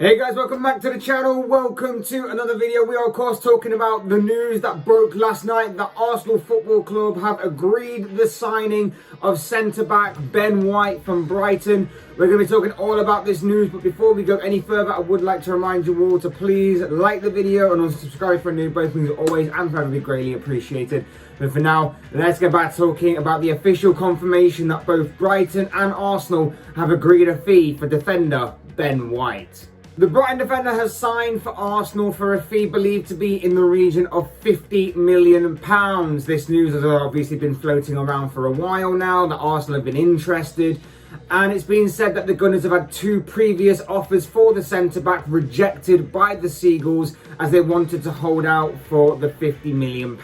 Hey guys, welcome back to the channel. Welcome to another video. We are of course talking about the news that broke last night that Arsenal Football Club have agreed the signing of centre-back Ben White from Brighton. We're going to be talking all about this news, but before we go any further, I would like to remind you all to please like the video and also subscribe for new. Both things are always and forever be greatly appreciated. But for now, let's get back talking about the official confirmation that both Brighton and Arsenal have agreed a fee for defender Ben White. The Brighton defender has signed for Arsenal for a fee believed to be in the region of £50 million. This news has obviously been floating around for a while now, that Arsenal have been interested. And it's been said that the Gunners have had two previous offers for the centre-back rejected by the Seagulls as they wanted to hold out for the £50 million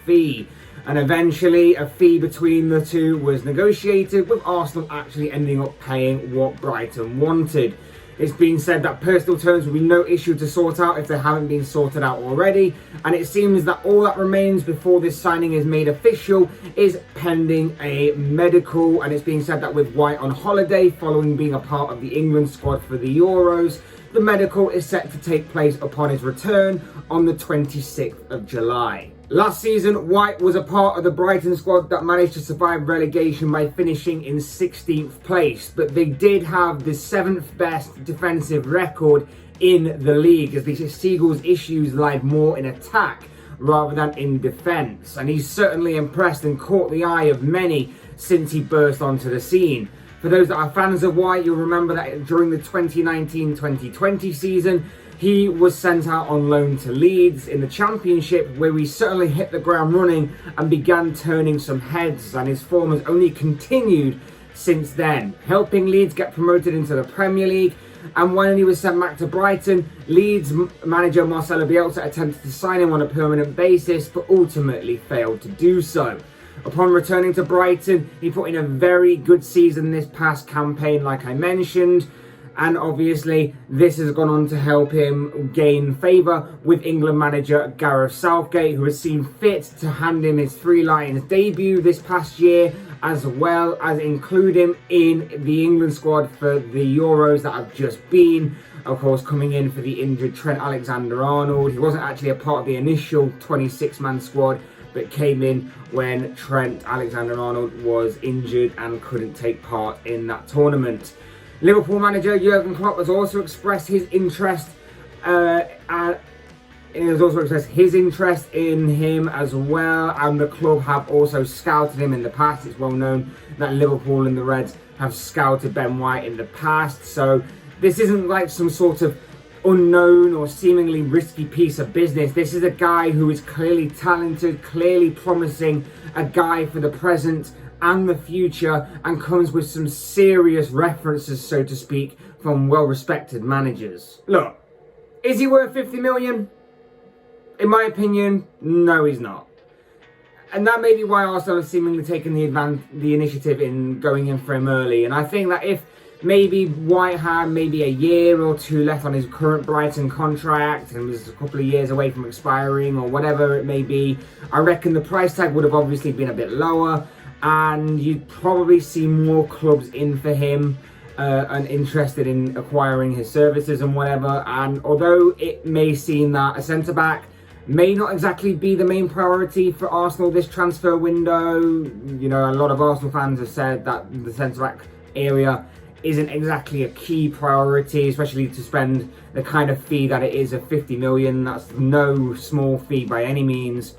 fee. And eventually a fee between the two was negotiated, with Arsenal actually ending up paying what Brighton wanted. It's been said that personal terms will be no issue to sort out if they haven't been sorted out already, and it seems that all that remains before this signing is made official is pending a medical. And it's being said that with White on holiday following being a part of the England squad for the Euros, the medical is set to take place upon his return on the 26th of July. Last season, White was a part of the Brighton squad that managed to survive relegation by finishing in 16th place, but they did have the 7th best defensive record in the league, as the Seagulls' issues lied more in attack rather than in defence, and he's certainly impressed and caught the eye of many since he burst onto the scene. For those that are fans of White, you'll remember that during the 2019-2020 season, he was sent out on loan to Leeds in the Championship, where he certainly hit the ground running and began turning some heads, and his form has only continued since then, helping Leeds get promoted into the Premier League. And when he was sent back to Brighton, Leeds manager Marcelo Bielsa attempted to sign him on a permanent basis, but ultimately failed to do so. Upon returning to Brighton, he put in a very good season this past campaign, like I mentioned. And obviously, this has gone on to help him gain favour with England manager Gareth Southgate, who has seen fit to hand him his Three Lions debut this past year, as well as include him in the England squad for the Euros that have just been. Of course, coming in for the injured Trent Alexander-Arnold. He wasn't actually a part of the initial 26-man squad, but came in when Trent Alexander-Arnold was injured and couldn't take part in that tournament. Liverpool manager Jurgen Klopp has also expressed his interest in him as well, and the club have also scouted him in the past. It's well known that Liverpool and the Reds have scouted Ben White in the past, so this isn't like some sort of unknown or seemingly risky piece of business. This is a guy who is clearly talented, clearly promising, a guy for the present and the future, and comes with some serious references, so to speak, from well-respected managers. Look, is he worth 50 million? In my opinion, no, he's not. And that may be why Arsenal has seemingly taken the initiative in going in for him early. And I think that if maybe White had maybe a year or two left on his current Brighton contract and was a couple of years away from expiring or whatever it may be, I reckon the price tag would have obviously been a bit lower, and you'd probably see more clubs in for him and interested in acquiring his services and whatever. And although it may seem that a centre-back may not exactly be the main priority for Arsenal this transfer window, you know, a lot of Arsenal fans have said that the centre-back area isn't exactly a key priority, especially to spend the kind of fee that it is of 50 million. That's no small fee by any means.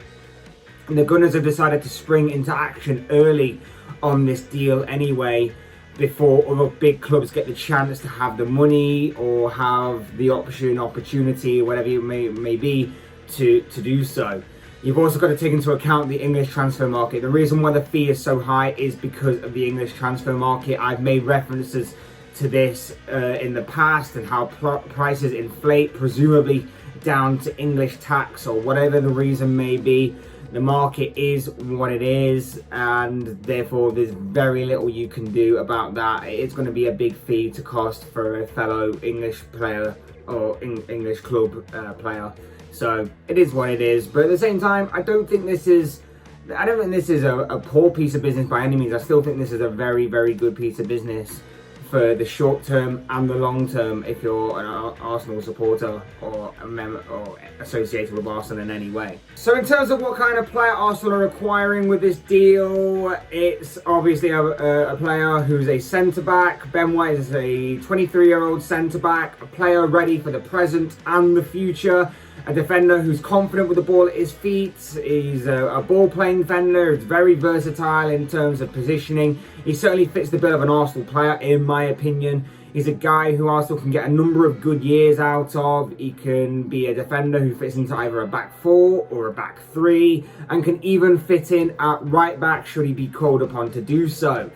The Gunners have decided to spring into action early on this deal anyway, before other big clubs get the chance to have the money or have the opportunity, whatever it may be, to do so. You've also got to take into account the English transfer market. The reason why the fee is so high is because of the English transfer market. I've made references to this in the past, and how prices inflate, presumably down to English tax or whatever the reason may be. The market is what it is, and therefore there's very little you can do about that. It's going to be a big fee to cost for a fellow English player or English club player. So it is what it is. But at the same time, I don't think this is a poor piece of business by any means. I still think this is a very, very good piece of business for the short term and the long term if you're an Arsenal supporter or a member or associated with Arsenal in any way. So in terms of what kind of player Arsenal are acquiring with this deal, it's obviously a player who's a centre-back. Ben White is a 23-year-old centre-back, a player ready for the present and the future. A defender who's confident with the ball at his feet. He's a ball-playing defender. He's very versatile in terms of positioning. He certainly fits the bill of an Arsenal player, in my opinion. He's a guy who Arsenal can get a number of good years out of. He can be a defender who fits into either a back four or a back three, and can even fit in at right back should he be called upon to do so.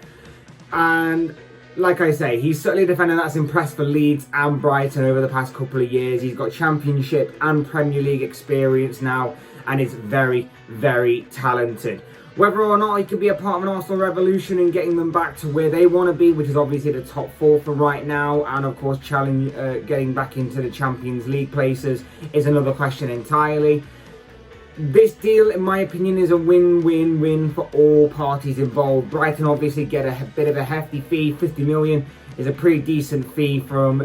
And like I say, he's certainly a defender that's impressed for Leeds and Brighton over the past couple of years. He's got Championship and Premier League experience now, and is very, very talented. Whether or not he could be a part of an Arsenal revolution and getting them back to where they want to be, which is obviously the top four for right now, and of course getting back into the Champions League places, is another question entirely. This deal, in my opinion, is a win-win-win for all parties involved. Brighton obviously get a bit of a hefty fee. 50 million is a pretty decent fee from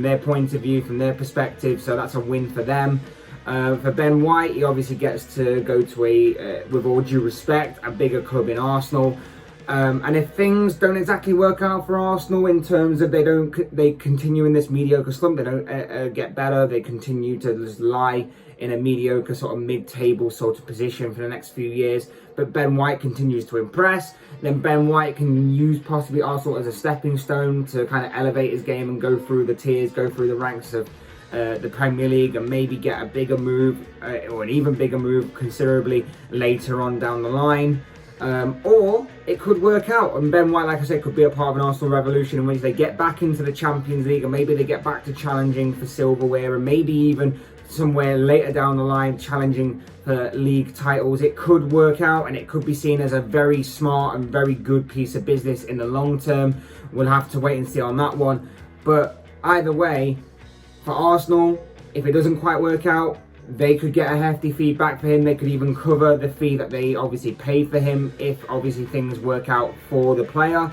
their point of view, from their perspective, so that's a win for them. For Ben White, he obviously gets to go to with all due respect, a bigger club in Arsenal. And if things don't exactly work out for Arsenal in terms of they continue in this mediocre slump, they don't get better, they continue to just lie in a mediocre sort of mid-table sort of position for the next few years, but Ben White continues to impress, then Ben White can use possibly Arsenal as a stepping stone to kind of elevate his game and go through the tiers, go through the ranks of the Premier League, and maybe get a bigger move or an even bigger move considerably later on down the line. Or it could work out, and Ben White, like I said, could be a part of an Arsenal revolution in which they get back into the Champions League, and maybe they get back to challenging for silverware, and maybe even somewhere later down the line challenging for league titles. It could work out, and it could be seen as a very smart and very good piece of business in the long term. We'll have to wait and see on that one, but either way, for Arsenal, if it doesn't quite work out, they could get a hefty fee back for him. They could even cover the fee that they obviously paid for him if obviously things work out for the player.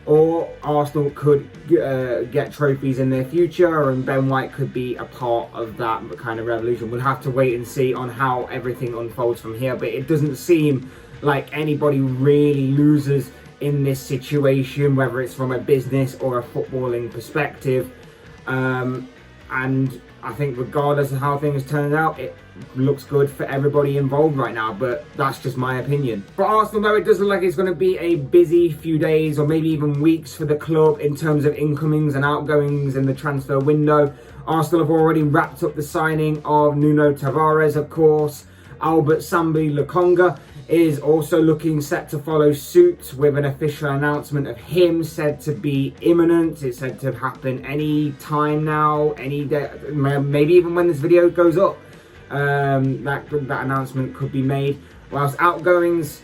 Or Arsenal could get trophies in their future, and Ben White could be a part of that kind of revolution. We'll have to wait and see on how everything unfolds from here, but it doesn't seem like anybody really loses in this situation, whether it's from a business or a footballing perspective. And I think regardless of how things turn out, it looks good for everybody involved right now, but that's just my opinion. For Arsenal though, it does look like it's going to be a busy few days or maybe even weeks for the club in terms of incomings and outgoings in the transfer window. Arsenal have already wrapped up the signing of Nuno Tavares, of course. Albert Sambi Lukonga is also looking set to follow suit, with an official announcement of him said to be imminent. It's said to happen any time now, any day, maybe even when this video goes up. That announcement could be made. Whilst outgoings,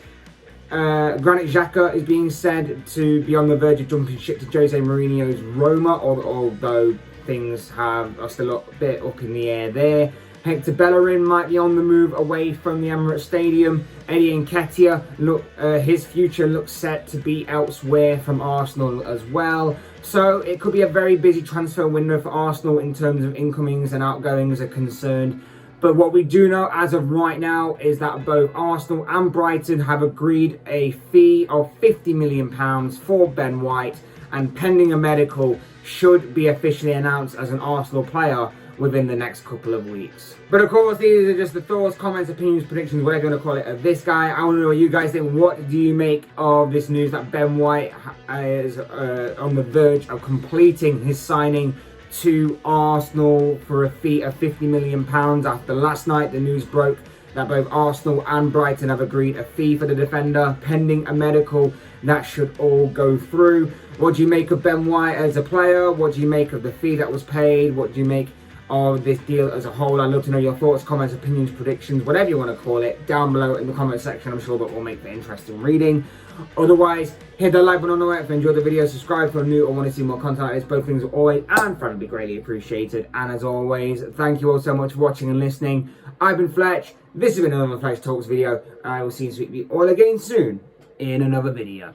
Granit Xhaka is being said to be on the verge of jumping ship to Jose Mourinho's Roma, although things are still a bit up in the air there. Hector Bellerin might be on the move away from the Emirates Stadium. Eddie Nketiah, his future looks set to be elsewhere from Arsenal as well. So it could be a very busy transfer window for Arsenal in terms of incomings and outgoings are concerned. But what we do know as of right now is that both Arsenal and Brighton have agreed a fee of £50 million for Ben White, and pending a medical, should be officially announced as an Arsenal player within the next couple of weeks. But of course, these are just the thoughts, comments, opinions, predictions, whatever you want to call it, of this guy. I want to know what you guys think. What do you make of this news that Ben White is on the verge of completing his signing to Arsenal for a fee of £50 million? After last night, the news broke that both Arsenal and Brighton have agreed a fee for the defender, pending a medical. That should all go through. What do you make of Ben White as a player? What do you make of the fee that was paid? What do you make of this deal as a whole? I'd love to know your thoughts, comments, opinions, predictions, whatever you want to call it, down below in the comment section. I'm sure that will make for interesting reading. Otherwise, hit that like button on the way if you enjoyed the video, subscribe if you're new or want to see more content like this. Both things are always and friendly, greatly appreciated. And as always, thank you all so much for watching and listening. I've been Fletch. This has been another Fletch Talks video. I will see you all again soon in another video.